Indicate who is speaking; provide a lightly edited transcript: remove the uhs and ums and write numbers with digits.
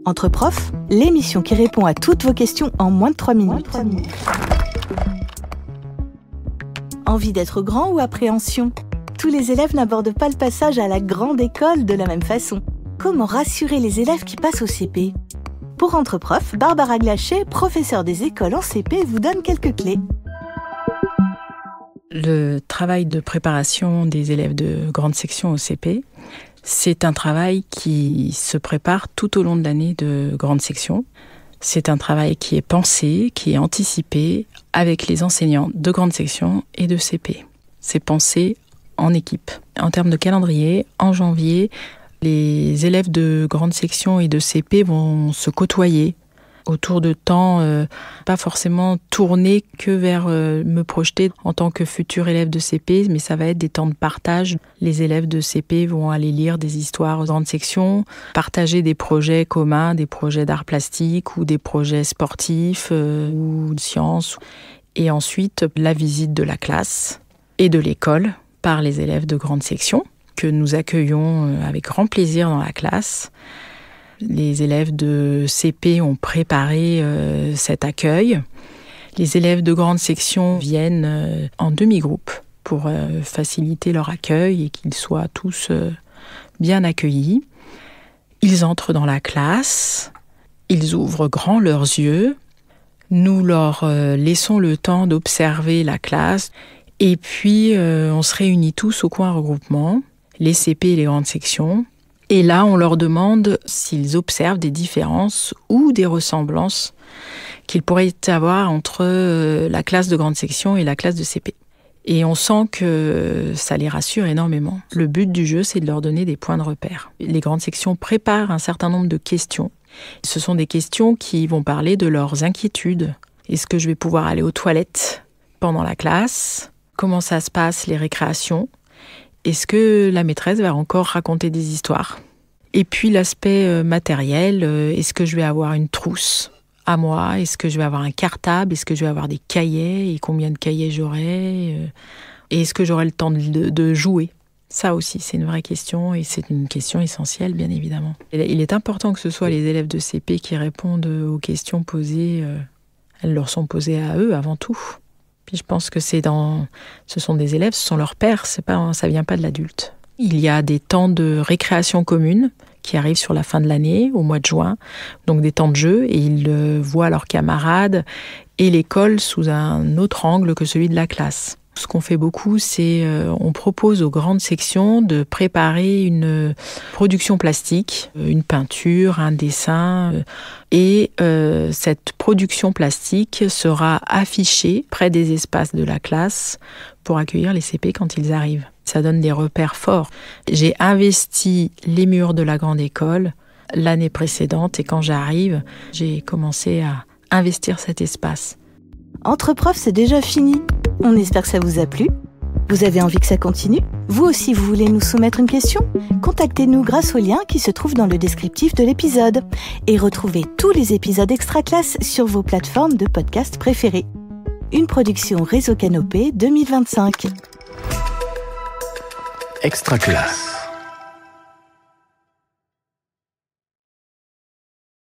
Speaker 1: Entre profs, l'émission qui répond à toutes vos questions en moins de 3 minutes. Envie d'être grand ou appréhension ? Tous les élèves n'abordent pas le passage à la grande école de la même façon. Comment rassurer les élèves qui passent au CP ? Pour Entre profs, Barbara Glacher, professeure des écoles en CP, vous donne quelques clés.
Speaker 2: Le travail de préparation des élèves de grande section au CP, c'est un travail qui se prépare tout au long de l'année de grande section. C'est un travail qui est pensé, qui est anticipé avec les enseignants de grande section et de CP. C'est pensé en équipe. En termes de calendrier, en janvier, les élèves de grande section et de CP vont se côtoyer autour de temps, pas forcément tournés que vers me projeter en tant que futur élève de CP, mais ça va être des temps de partage. Les élèves de CP vont aller lire des histoires aux grandes sections, partager des projets communs, des projets d'art plastique ou des projets sportifs ou de sciences. Et ensuite, la visite de la classe et de l'école par les élèves de grande section que nous accueillons avec grand plaisir dans la classe. Les élèves de CP ont préparé cet accueil. Les élèves de grande section viennent en demi-groupe pour faciliter leur accueil et qu'ils soient tous bien accueillis. Ils entrent dans la classe, ils ouvrent grand leurs yeux. Nous leur laissons le temps d'observer la classe et puis on se réunit tous au coin regroupement, les CP et les grandes sections. Et là, on leur demande s'ils observent des différences ou des ressemblances qu'il pourrait y avoir entre la classe de grande section et la classe de CP. Et on sent que ça les rassure énormément. Le but du jeu, c'est de leur donner des points de repère. Les grandes sections préparent un certain nombre de questions. Ce sont des questions qui vont parler de leurs inquiétudes. Est-ce que je vais pouvoir aller aux toilettes pendant la classe ? Comment ça se passe, les récréations ? Est-ce que la maîtresse va encore raconter des histoires ? Et puis l'aspect matériel, est-ce que je vais avoir une trousse à moi ? Est-ce que je vais avoir un cartable ? Est-ce que je vais avoir des cahiers ? Et combien de cahiers j'aurai ? Et est-ce que j'aurai le temps de jouer ? Ça aussi, c'est une vraie question et c'est une question essentielle, bien évidemment. Il est important que ce soit les élèves de CP qui répondent aux questions posées. Elles leur sont posées à eux avant tout. Puis je pense que ce sont des élèves, ce sont leurs pairs, ça vient pas de l'adulte. Il y a des temps de récréation commune qui arrivent sur la fin de l'année, au mois de juin, donc des temps de jeu, et ils voient leurs camarades et l'école sous un autre angle que celui de la classe. Ce qu'on fait beaucoup, c'est on propose aux grandes sections de préparer une production plastique, une peinture, un dessin. Et cette production plastique sera affichée près des espaces de la classe pour accueillir les CP quand ils arrivent. Ça donne des repères forts. J'ai investi les murs de la grande école l'année précédente et quand j'arrive, j'ai commencé à investir cet espace.
Speaker 1: Entre profs, c'est déjà fini. On espère que ça vous a plu. Vous avez envie que ça continue ? Vous aussi, vous voulez nous soumettre une question ? Contactez-nous grâce au lien qui se trouve dans le descriptif de l'épisode. Et retrouvez tous les épisodes extra classe sur vos plateformes de podcast préférées. Une production Réseau Canopé 2025.
Speaker 3: Extra classe.